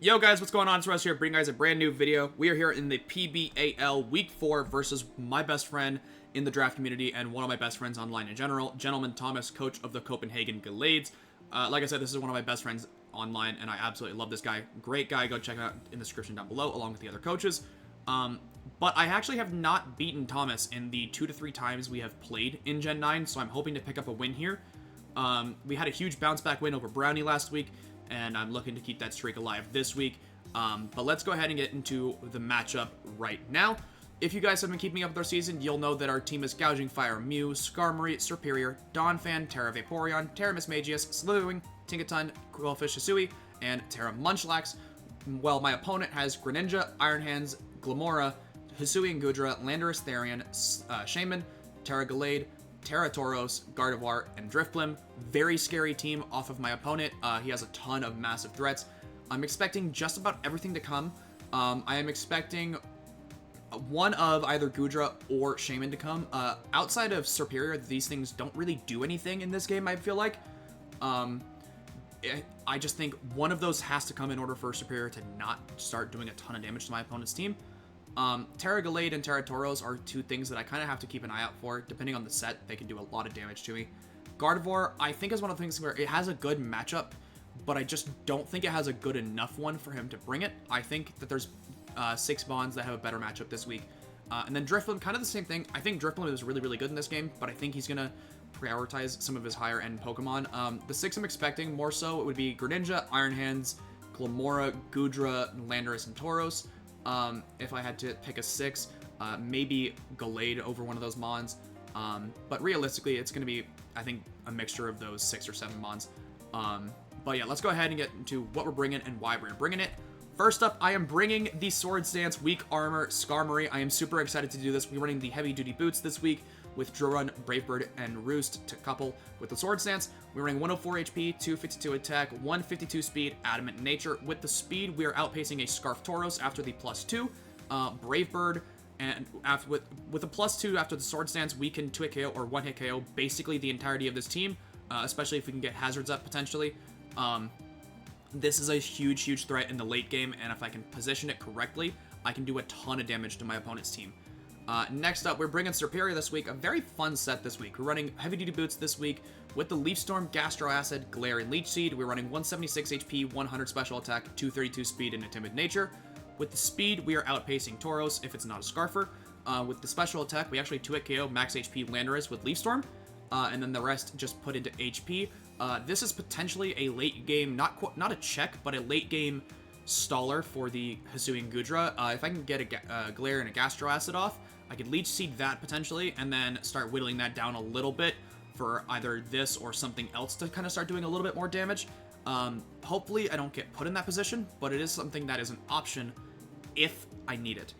Yo guys, what's going on? It's Russ here, bringing you guys a brand new video. We are here in the PBAL Week 4 versus my best friend in the draft community and one of my best friends online in general, Gentleman Thomas, coach of the Copenhagen Gallades. Like I said, this is one of my best friends online, and I absolutely love this guy. Great guy. Go check him out in the description down below, along with the other coaches. But I actually have not beaten Thomas in the 2 to 3 times we have played in Gen 9, so I'm hoping to pick up a win here. We had a huge bounce back win over Brownie last week, and I'm looking to keep that streak alive this week. But let's go ahead and get into the matchup right now. If you guys have been keeping up with our season, you'll know that our team is Gouging Fire, Mew, Skarmory, Serperior, Donphan, Terra Vaporeon, Terra Mismagius, Slithering, Tinkaton, Quillfish Hisui, and Terra Munchlax. While my opponent has Greninja, Iron Hands, Glimmora, Hisui and Goodra, Landorus Therian, Shaman, Terra Gallade, Terra Tauros, Gardevoir, and Drifblim. Very scary team off of my opponent. He has a ton of massive threats. I'm expecting just about everything to come. I am expecting one of either Goodra or Shaman to come. Outside of Serperior, these things don't really do anything in this game, I feel like. I just think one of those has to come in order for Serperior to not start doing a ton of damage to my opponent's team. Terra Gallade and Terra Tauros are two things that I kind of have to keep an eye out for. Depending on the set, they can do a lot of damage to me. Gardevoir, I think, is one of the things where it has a good matchup, but I just don't think it has a good enough one for him to bring it. I think that there's 6 bonds that have a better matchup this week. And then Drifblim, kind of the same thing. I think Drifblim is really, really good in this game, but I think he's going to prioritize some of his higher end Pokemon. The 6 I'm expecting more so, it would be Greninja, Iron Hands, Glimmora, Goodra, Landorus, and Tauros. If I had to pick a 6, maybe Gallade over one of those Mons. But realistically, it's going to be, I think, a mixture of those 6 or 7 Mons. But yeah, let's go ahead and get into what we're bringing and why we're bringing it. First up, I am bringing the Swords Dance Weak Armor Skarmory. I am super excited to do this. We're running the Heavy Duty Boots this week with Drorun, Brave Bird, and Roost to couple with the Swords Dance. We're running 104 HP, 252 attack, 152 speed, Adamant Nature. With the speed, we are outpacing a Scarf Tauros after the +2, Brave Bird, and with a +2 after the Swords Dance, we can 2-hit KO or 1-hit KO basically the entirety of this team, especially if we can get hazards up potentially. This is a huge, huge threat in the late game, and if I can position it correctly, I can do a ton of damage to my opponent's team. Next up, we're bringing Serperior this week. A very fun set this week. We're running Heavy Duty Boots this week with the Leaf Storm, Gastro Acid, Glare, and Leech Seed. We're running 176 HP, 100 Special Attack, 232 Speed, and a Timid Nature. With the speed, we are outpacing Tauros if it's not a Scarfer. With the Special Attack, we actually 2-hit KO Max HP Landorus with Leaf Storm, and then the rest just put into HP. This is potentially a late game, not a check, but a late game staller for the Hisui and Goodra. If I can get a Glare and a Gastro Acid off, I could Leech Seed that potentially, and then start whittling that down a little bit for either this or something else to kind of start doing a little bit more damage. Hopefully I don't get put in that position, but it is something that is an option if I need it.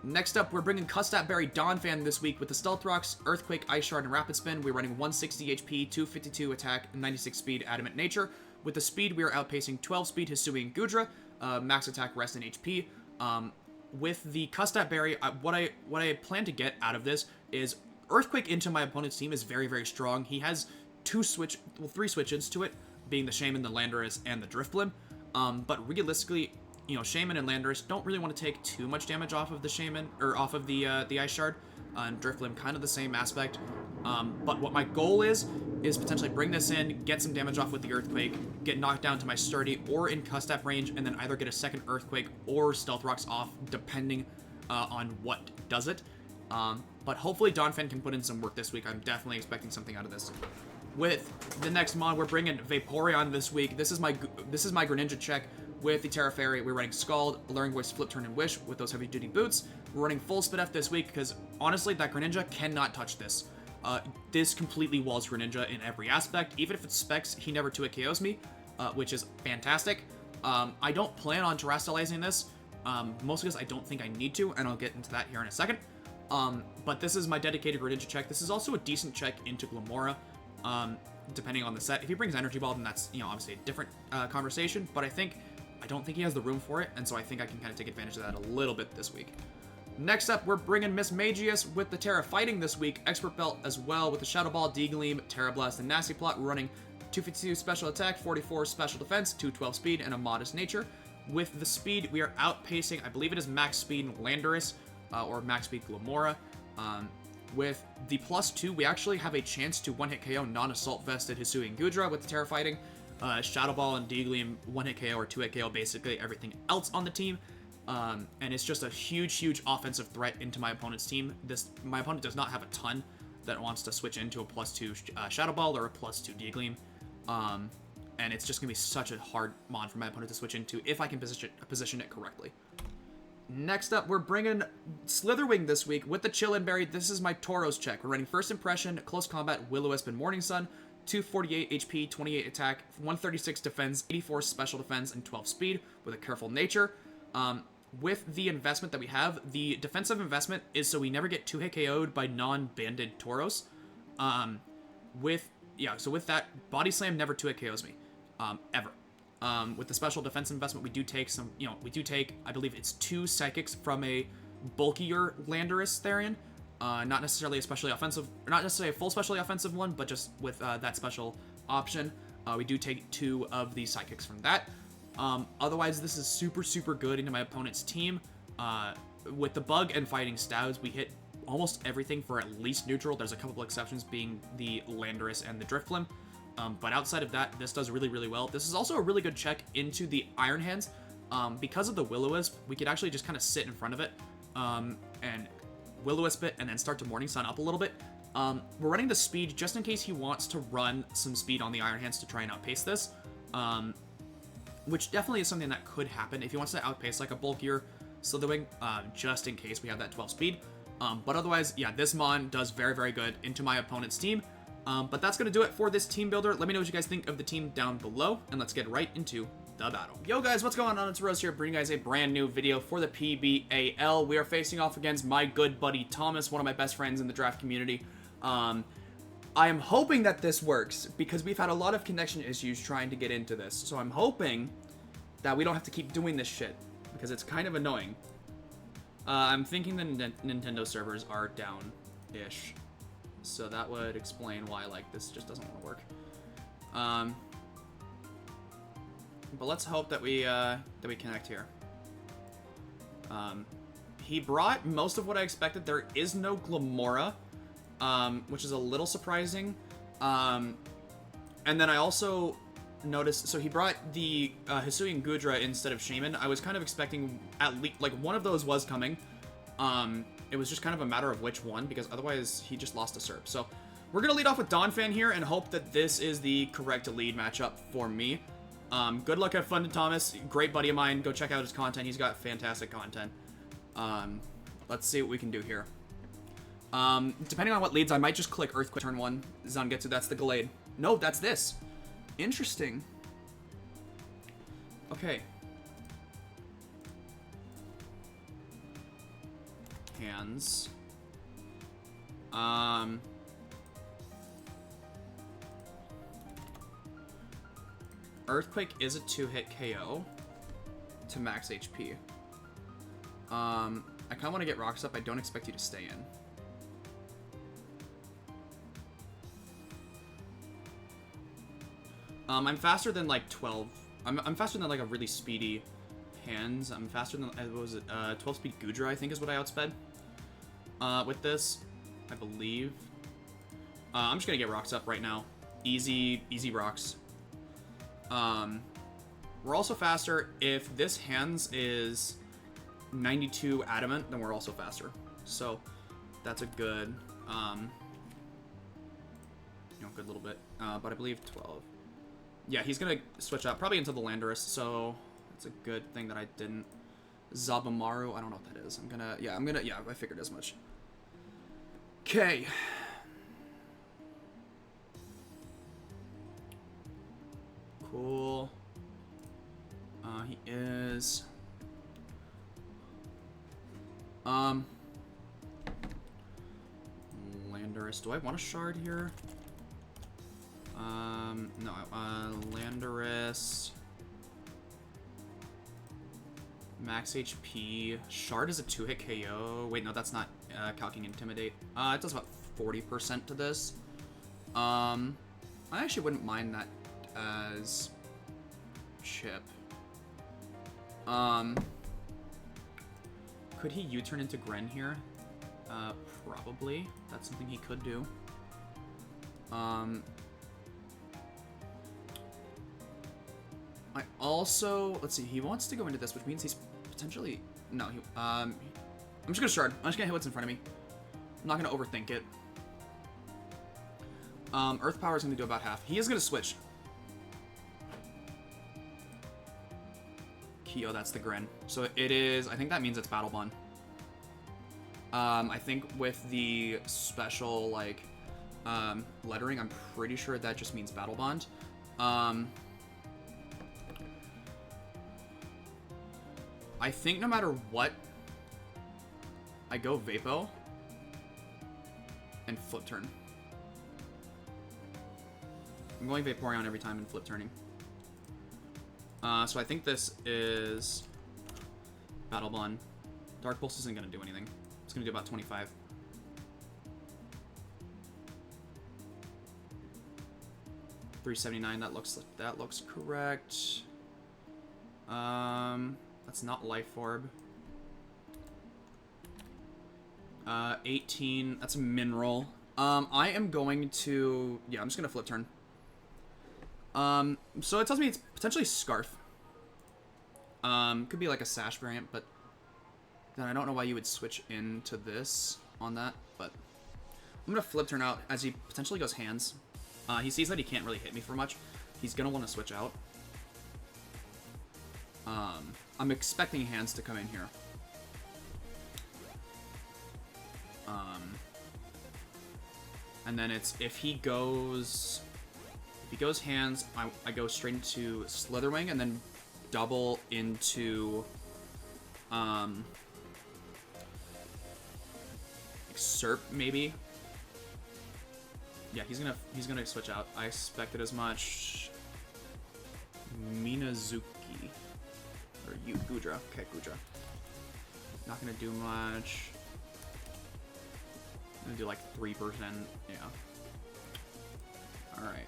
Next up, we're bringing Custap Berry Donphan this week with the Stealth Rocks, Earthquake, Ice Shard, and Rapid Spin. We're running 160 HP, 252 attack, 96 speed, Adamant Nature. With the speed, we are outpacing 12 speed Hisui and Goodra, max attack, rest, and HP. With the Custap Berry, what I plan to get out of this is Earthquake into my opponent's team is very, very strong. He has 3 switch-ins to it, being the Shaman, the Landorus, and the Drifblim. But realistically, you know, Shaman and Landorus don't really want to take too much damage off of the Shaman, or off of the Ice Shard, and Drifblim kind of the same aspect. But what my goal is potentially bring this in, get some damage off with the Earthquake, get knocked down to my Sturdy or in Custap range, and then either get a second Earthquake or Stealth Rocks off, depending on what does it. But hopefully Donphan can put in some work this week. I'm definitely expecting something out of this. With the next mod, we're bringing Vaporeon this week. This is my Greninja check with the Terra Fairy. We're running Scald, Alluring Voice, Flip Turn, and Wish with those Heavy Duty Boots. We're running full Spit F this week because, honestly, that Greninja cannot touch this. This completely walls Greninja in every aspect. Even if it's Specs, he never 2-hit KOs me, which is fantastic. I don't plan on terastallizing this, mostly because I don't think I need to, and I'll get into that here in a second. But this is my dedicated Greninja check. This is also a decent check into Glimmora, depending on the set. If he brings Energy Ball, then that's, you know, obviously a different conversation, but I don't think he has the room for it, and so I think I can kind of take advantage of that a little bit this week. Next up, we're bringing Mismagius with the Terra Fighting this week. Expert Belt as well with the Shadow Ball, D-Gleam, Terra Blast, and Nasty Plot. We're running 252 Special Attack, 44 Special Defense, 212 Speed, and a Modest Nature. With the speed, we are outpacing, I believe it is max speed Landorus, or max speed Glamora. With the +2, we actually have a chance to one-hit KO non-assault vested Hisui and Gudra with the Terra Fighting. Shadow Ball and Deagleam one-hit KO or two-hit KO basically everything else on the team. And it's just a huge offensive threat into my opponent's team. My opponent does not have a ton that wants to switch into a +2 Shadow Ball or a +2 Deagleam. And it's just going to be such a hard mon for my opponent to switch into if I can position it correctly. Next up, we're bringing Slitherwing this week with the Chillin' Berry. This is my Tauros check. We're running First Impression, Close Combat, Will-O-Wisp, and Morning Sun. 248 HP, 28 attack, 136 defense, 84 special defense, and 12 speed with a Careful Nature. With the investment that we have, the defensive investment is so we never get 2-hit KO'd by non-banded Tauros. So with that, Body Slam never 2-hit KOs me. Ever. With the special defense investment, we do take, I believe it's 2 Psychics from a bulkier Landorus Therian. Not necessarily a full specially offensive one, but just with that special option. We do take 2 of the Psychics from that. Otherwise, this is super good into my opponent's team. With the Bug and Fighting Stabs, we hit almost everything for at least neutral. There's a couple exceptions being the Landorus and the Driftflim. But outside of that, this does really well. This is also a really good check into the Iron Hands. Because of the Will-O-Wisp, we could actually just kind of sit in front of it and Will-O-Wisp it and then start to Morning Sun up a little bit. We're running the speed just in case he wants to run some speed on the Iron Hands to try and outpace this. Which definitely is something that could happen if he wants to outpace like a bulkier Slitherwing, just in case we have that 12 speed. But otherwise, yeah, this mon does very good into my opponent's team. But that's going to do it for this team builder. Let me know what you guys think of the team down below, and let's get right into the battle. Yo guys, what's going on? It's Rose here, bringing you guys a brand new video for the PBAL. We are facing off against my good buddy Thomas, one of my best friends in the draft community. I am hoping that this works, because we've had a lot of connection issues trying to get into this. So I'm hoping that we don't have to keep doing this shit, because it's kind of annoying. I'm thinking the Nintendo servers are down-ish. So that would explain why, like, this just doesn't want to work. But let's hope that we connect here. He brought most of what I expected. There is no Glamora, which is a little surprising. And then I also noticed, so he brought the Hisui and Gudra instead of Shaman. I was kind of expecting at least, like, one of those was coming. It was just kind of a matter of which one, because otherwise he just lost a Serp. So we're going to lead off with Donphan here and hope that this is the correct lead matchup for me. Good luck, have fun to Thomas. Great buddy of mine. Go check out his content. He's got fantastic content. Let's see what we can do here. Depending on what leads, I might just click Earthquake turn 1. Zangetsu, that's the Gallade. No, that's this. Interesting. Okay. Hands. Earthquake is a 2-hit KO to max HP. I kind of want to get rocks up. I don't expect you to stay in. I'm faster than like 12. I'm faster than like a really speedy Hands. I'm faster than, what was it? 12 speed Gudra, I think is what I outsped. With this, I believe. I'm just gonna get rocks up right now. Easy rocks. We're also faster. If this Hands is 92 adamant, then we're also faster. So that's a good, good little bit. But I believe 12. Yeah, he's gonna switch up probably into the Landorus. So it's a good thing that I didn't. Zabamaru, I don't know what that is. I figured as much. Okay. Cool. He is... Landorus. Do I want a shard here? No. Landorus. Max HP. Shard is a 2-hit KO. Wait, no, that's not calcing Intimidate. It does about 40% to this. I actually wouldn't mind that as chip. Could he U-turn into Gren here? Probably. That's something he could do. I also... Let's see. He wants to go into this, which means he's potentially... No, he... I'm just gonna Shard. I'm just gonna hit what's in front of me. I'm not gonna overthink it. Earth Power is gonna do about half. He is gonna switch. Kyo, that's the Gren. So it is... I think that means it's Battle Bond. I think with the special, like, lettering, I'm pretty sure that just means Battle Bond. I think no matter what, I go Vapo and flip turn. I'm going Vaporeon every time and flip turning. So I think this is Battle Bond. Dark Pulse isn't going to do anything. It's going to do about 25. $379. That looks correct. That's not Life Orb. 18. That's a Mineral. I am going to... Yeah, I'm just going to flip turn. So it tells me it's potentially Scarf. Could be like a Sash variant, but then I don't know why you would switch into this on that, but I'm going to flip turn out as he potentially goes Hands. He sees that he can't really hit me for much. He's going to want to switch out. I'm expecting Hands to come in here. And then it's if he goes Hands, I go straight into Slitherwing and then double into like Serp maybe. Yeah, he's gonna switch out. I expected as much. Minazuki or Gudra. Okay, Gudra. Not gonna do much. I'm gonna do like 3%. Yeah. All right.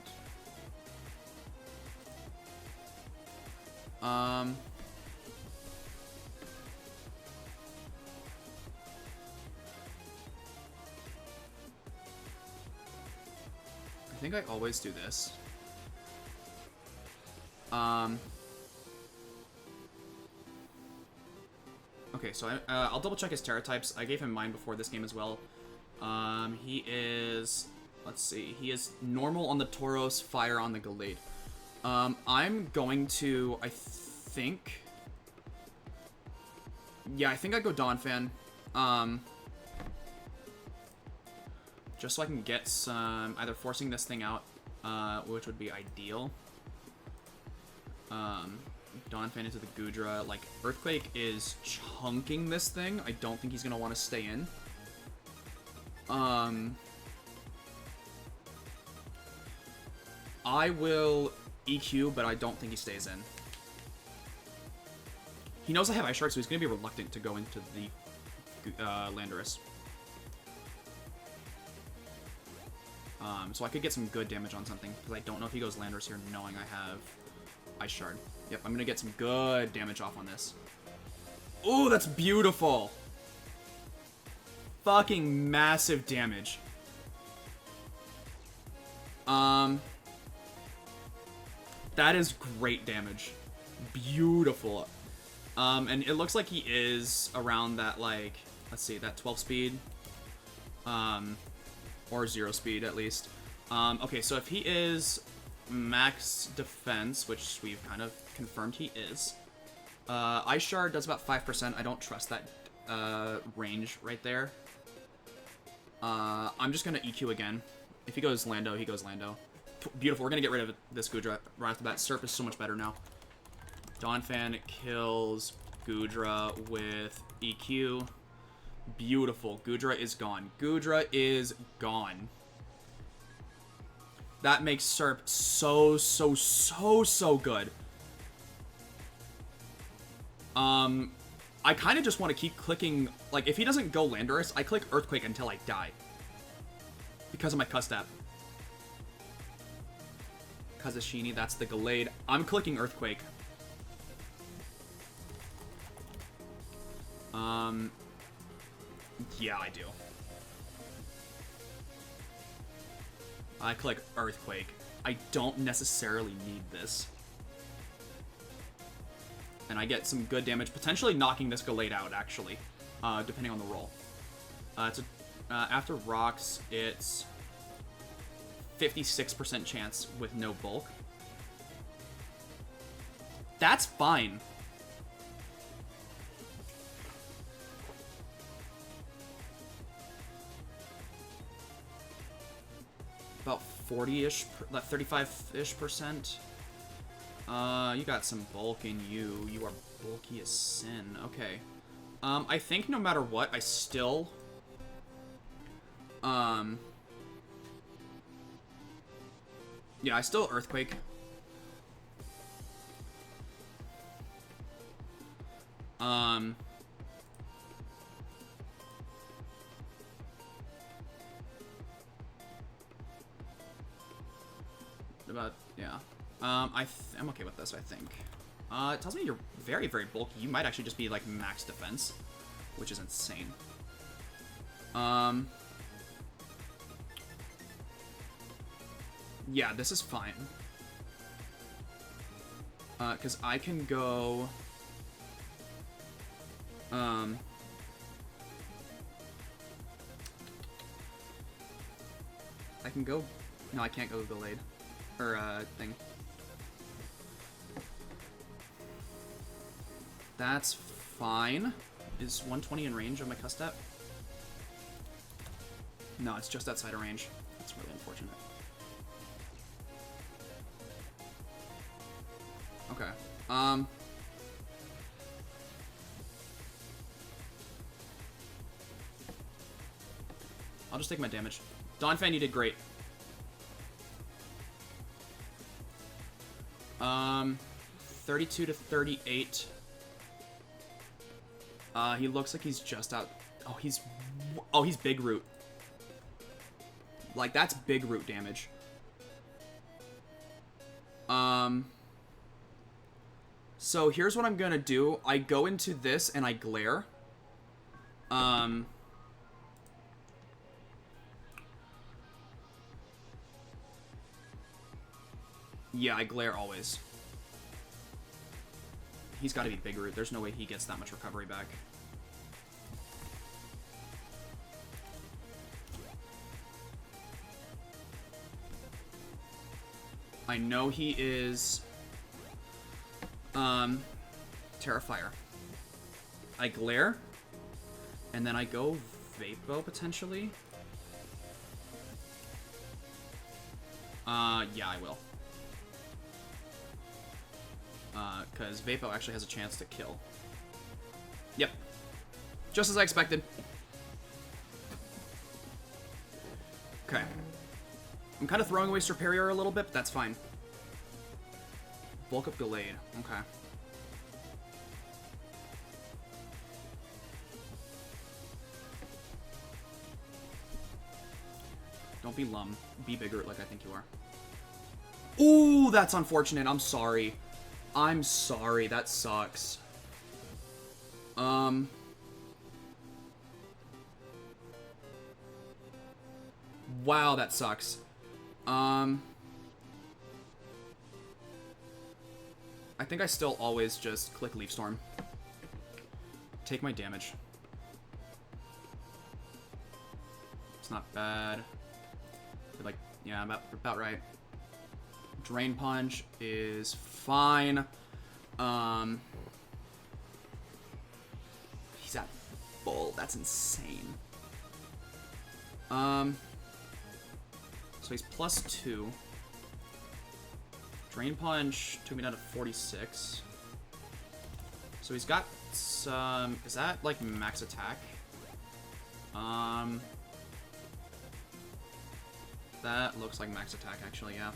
I think I always do this. Okay, so I'll double check his Terra types. I gave him mine before this game as well. He is, let's see, he is normal on the Tauros, fire on the Gallade. I'm going to, I think, yeah, I think I go Donphan. Just so I can get some, either forcing this thing out, which would be ideal. Donphan into the Gudra. Like, Earthquake is chunking this thing. I don't think he's going to want to stay in. I will EQ, but I don't think he stays in. He knows I have Ice Shard, so he's going to be reluctant to go into the Landorus. So I could get some good damage on something, because I don't know if he goes Landorus here knowing I have Ice Shard. Yep, I'm going to get some good damage off on this. Ooh, that's beautiful! Fucking massive damage. That is great damage. Beautiful. And it looks like he is around that, like, let's see, that 12 speed. Or 0 speed, at least. Okay, so if he is max defense, which we've kind of confirmed he is, Ice Shard does about 5%. I don't trust that range right there. I'm just going to EQ again. If he goes Lando, he goes Lando. Beautiful. We're going to get rid of this Gudra right off the bat. Surf is so much better now. Donphan kills Gudra with EQ. Beautiful. Gudra is gone. Gudra is gone. That makes Serp so good. I kind of just want to keep clicking, like, if he doesn't go Landorus, I click Earthquake until I die. Because of my Custap. Kazashini, that's the Gallade. I'm clicking Earthquake. Yeah, I do. I click Earthquake. I don't necessarily need this. And I get some good damage, potentially knocking this Gallade out, actually, depending on the roll. After rocks, it's 56% chance with no bulk. That's fine. About 40-ish, 35-ish percent. You got some bulk in you. You are bulky as sin. Okay. I think no matter what, I still... Yeah, I still Earthquake. Yeah. I'm okay with this, I think. It tells me you're very, very bulky. You might actually just be, like, max defense, which is insane. Yeah, this is fine. Because I can go... I can go... No, I can't go Gallade. Or, thing. That's fine. Is 120 in range of my Custap? No, it's just outside of range. That's really unfortunate. Okay. I'll just take my damage. Donphan, you did great. 32 to 38. He looks like he's just out. Oh, he's big root. Like, that's big root damage. So here's what I'm gonna do. I go into this and I glare. Yeah, I glare always. He's got to be big root. There's no way he gets that much recovery back. I know he is Terrafire. I glare, and then I go Vapo potentially. Yeah, I will. Because Vapo actually has a chance to kill. Yep. Just as I expected. Okay. I'm kind of throwing away Serperior a little bit, but that's fine. Bulk up Gallade. Okay. Don't be Lum. Be bigger like I think you are. Ooh, that's unfortunate. I'm sorry. I'm sorry. That sucks. Wow, that sucks. I think I still always just click Leaf Storm. Take my damage. It's not bad. Like, yeah, about right. Drain Punch is fine. He's at full. That's insane. So he's +2. Drain Punch took me down to 46. So he's got some... Is that, like, max attack? That looks like max attack, actually, yeah.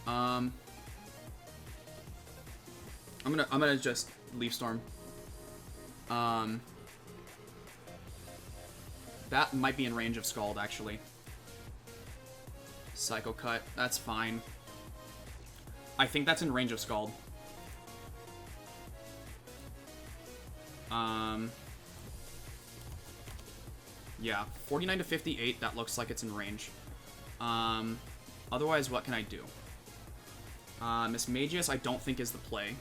I'm gonna just Leaf Storm. That might be in range of Scald, actually. Psycho Cut, that's fine. I think that's in range of Scald. Yeah, 49 to 58, that looks like it's in range. Otherwise, what can I do? Miss Magius, I don't think is the play.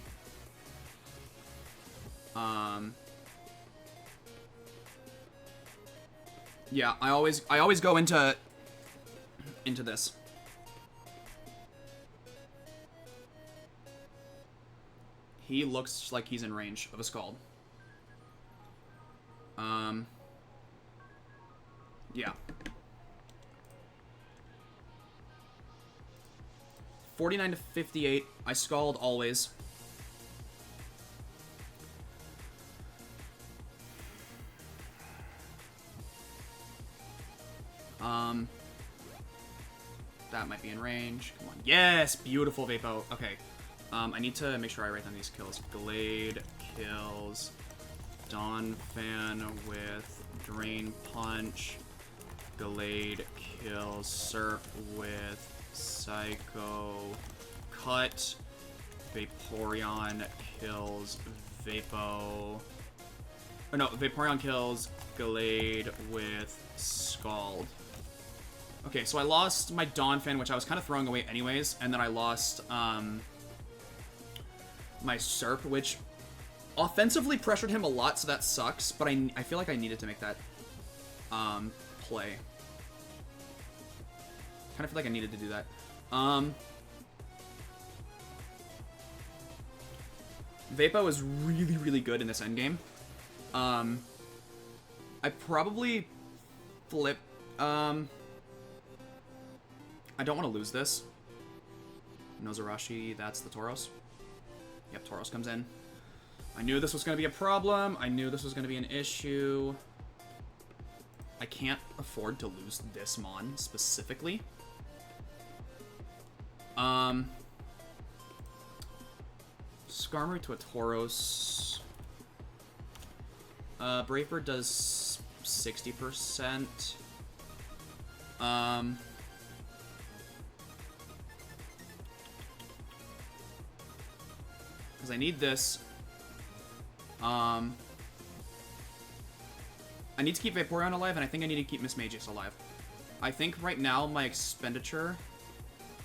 Yeah, I always go into this. He looks like he's in range of a Scald. Yeah. 49 to 58. I Scald always. That might be in range. Come on. Yes! Beautiful, Vapo. Okay. I need to make sure I write down these kills. Glade kills Donphan with Drain Punch. Glade kills Surf with Psycho Cut. Vaporeon kills Vapo. Or no, Vaporeon kills Glade with Scald. Okay, so I lost my Donphan, which I was kind of throwing away anyways, and then I lost my Serp, which offensively pressured him a lot, so that sucks, but I feel like I needed to make that play. Kind of feel like I needed to do that. Vapo is really, really good in this endgame. I probably flip... I don't want to lose this. Nozarashi, that's the Tauros. Yep, Tauros comes in. I knew this was going to be a problem. I knew this was going to be an issue. I can't afford to lose this Mon specifically. Skarmory to a Tauros. Brave Bird does 60%. Because I need this. I need to keep Vaporeon alive, and I think I need to keep Miss Magius alive. I think right now my expenditure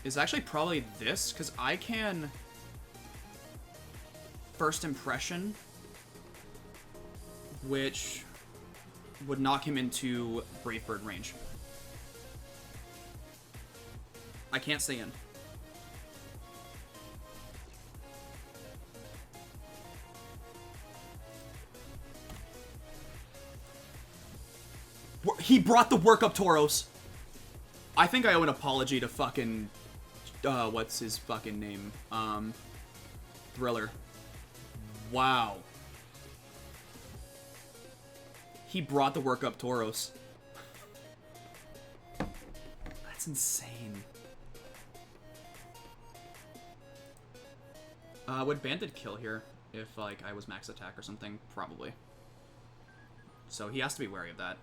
is actually probably this, because I can First Impression, which would knock him into Brave Bird range. I can't stay in. He brought the work up, Tauros. I think I owe an apology to fucking... what's his fucking name? Thriller. Wow. He brought the work up, Tauros. That's insane. Would Bandit kill here if, like, I was max attack or something? Probably. So he has to be wary of that.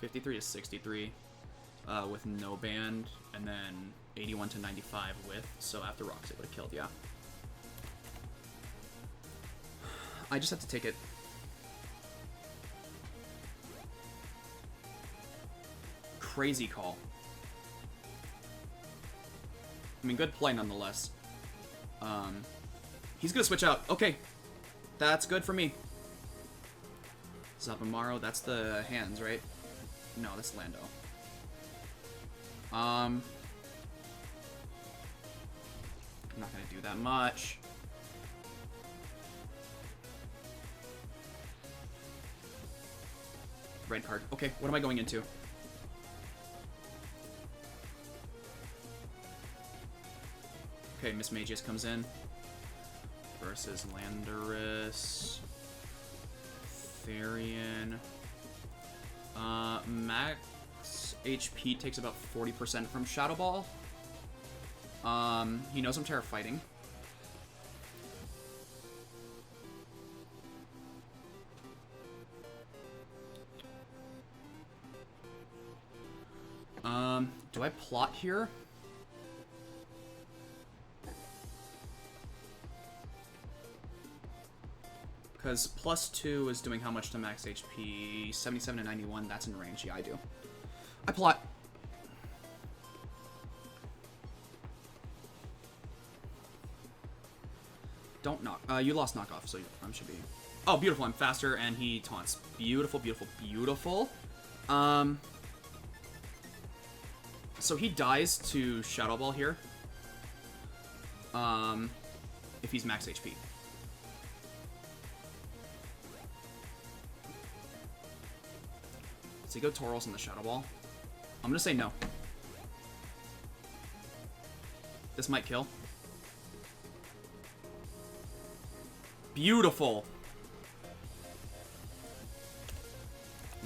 53 to 63 with no band, and then 81 to 95 with, so after rocks it would have killed, yeah. I just have to take it. Crazy call. I mean, good play nonetheless. He's gonna switch out. Okay. That's good for me. Zapamaro, that's the hands, right? No, that's Lando. I'm not gonna do that much. Red card. Okay, what am I going into? Okay, Miss Magius comes in. Versus Landorus. Therian. Max HP takes about 40% from Shadow Ball. He knows I'm Terra Fighting. Do I plot here? Because +2 is doing how much to max HP? 77 to 91. That's in range. Yeah, I do. I plot. Don't knock. You lost knockoff, so I should be... Oh, beautiful. I'm faster, and he taunts. Beautiful, beautiful, beautiful. So he dies to Shadow Ball here. If he's max HP. Does he go Tauros on the Shadow Ball? I'm gonna say no. This might kill. Beautiful.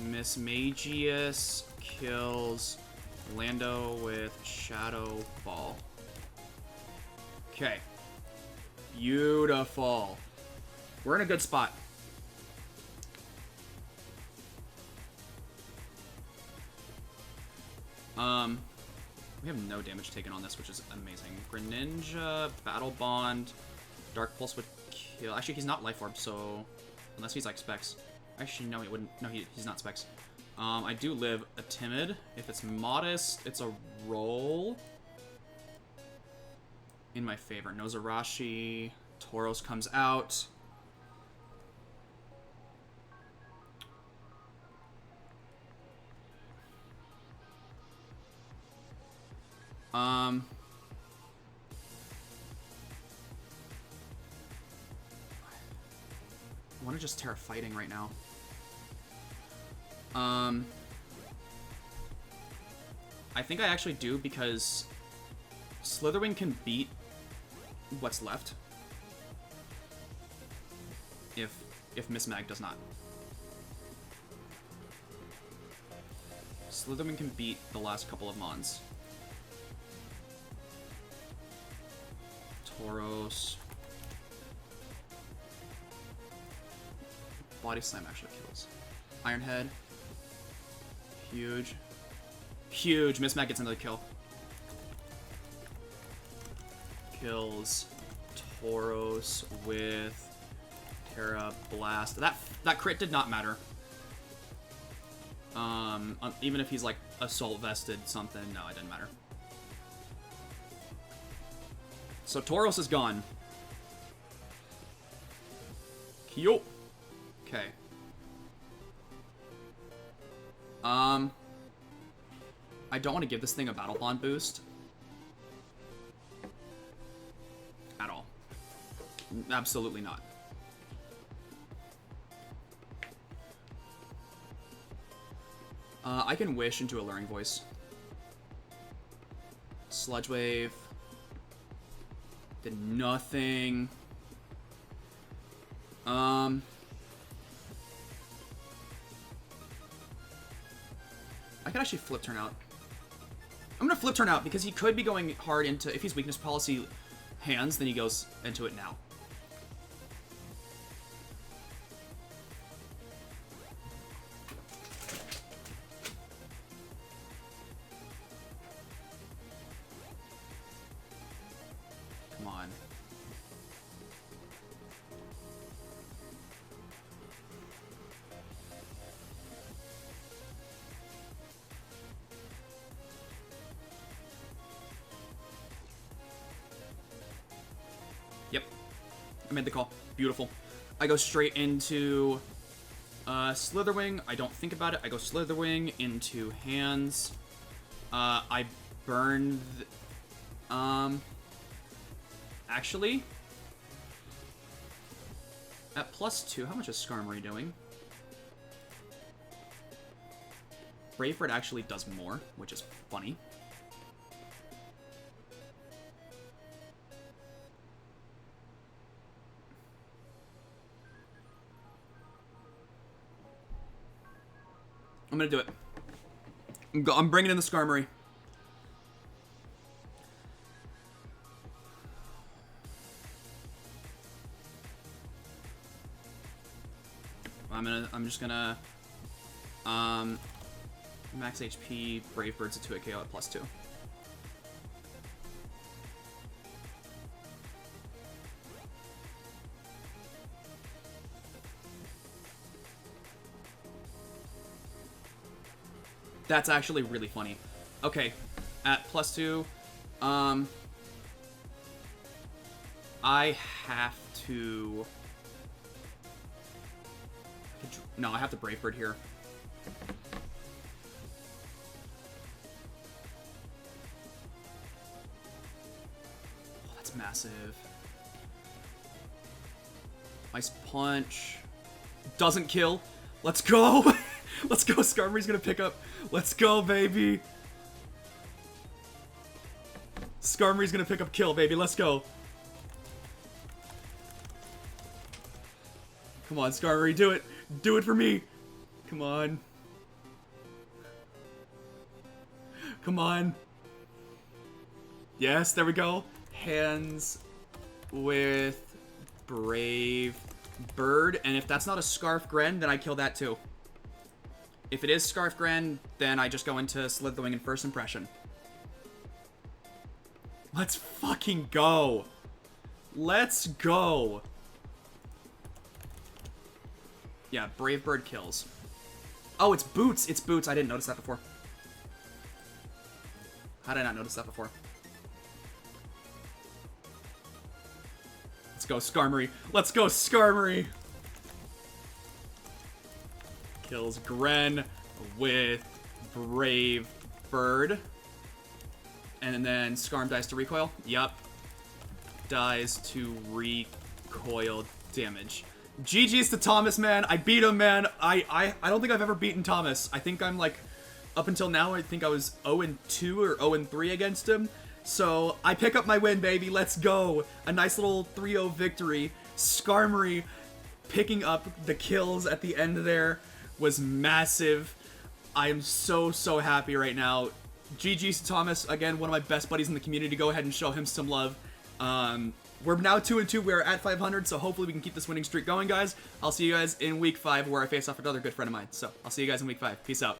Mismagius kills Lando with Shadow Ball. Okay. Beautiful. We're in a good spot. We have no damage taken on this, which is amazing. Greninja, Battle Bond, Dark Pulse would kill. Actually, he's not Life Orb, so unless he's like Specs. Actually, no, he wouldn't. No, he's not Specs. I do live a Timid. If it's Modest, it's a roll in my favor. Nozarashi, Tauros comes out. I want to just Terra Fighting right now. I think I actually do, because Slitherwing can beat what's left if Miss Mag does not. Slitherwing can beat the last couple of Mons. Tauros. Body Slam actually kills. Iron Head. Huge. Huge. Miss Mag gets another kill. Kills Tauros with Terra Blast. That crit did not matter. Even if he's like Assault Vested something, no, it didn't matter. So Tauros is gone. Kyo. Okay. I don't want to give this thing a Battle Bond boost. At all. Absolutely not. I can Wish into Alluring Voice. Sludge Wave. Did nothing. I could actually Flip Turn out. I'm gonna Flip Turn out because he could be going hard into, if he's Weakness Policy hands, then he goes into it now. Come on. Yep. I made the call. Beautiful. I go straight into Slitherwing. I don't think about it. I go Slitherwing into hands. I burn... Actually, at +2, how much is Skarmory doing? Bravebird actually does more, which is funny. I'm gonna do it. I'm bringing in the Skarmory. I'm just gonna max HP Bravebird's a 2-hit KO at +2. That's actually really funny. Okay, at +2, I have to... No, I have to Brave Bird here. Oh, that's massive. Ice Punch. Doesn't kill. Let's go! Let's go, Skarmory's gonna pick up. Let's go, baby! Skarmory's gonna pick up kill, baby. Let's go. Come on, Skarmory, do it. Do it for me. Come on. Come on. Yes, there we go. Hands with Brave Bird. And if that's not a Scarf Gren, then I kill that too. If it is Scarf Gren, then I just go into Slitherwing in first impression. Let's fucking go. Let's go. Yeah, Brave Bird kills. Oh, it's Boots. It's Boots. I didn't notice that before. How did I not notice that before? Let's go, Skarmory. Let's go, Skarmory. Kills Gren with Brave Bird. And then Skarm dies to recoil. Yup. Dies to recoil damage. GG's to Thomas, man. I beat him, man. I don't think I've ever beaten Thomas. I think I'm like, up until now, I think I was 0-2 or 0-3 against him. So I pick up my win, baby. Let's go. A nice little 3-0 victory. Skarmory picking up the kills at the end there was massive. I am so, so happy right now. GG's to Thomas. Again, one of my best buddies in the community. Go ahead and show him some love. We're now 2-2. We're at 500, so hopefully we can keep this winning streak going, guys. I'll see you guys in week 5, where I face off another good friend of mine. So I'll see you guys in week 5. Peace out.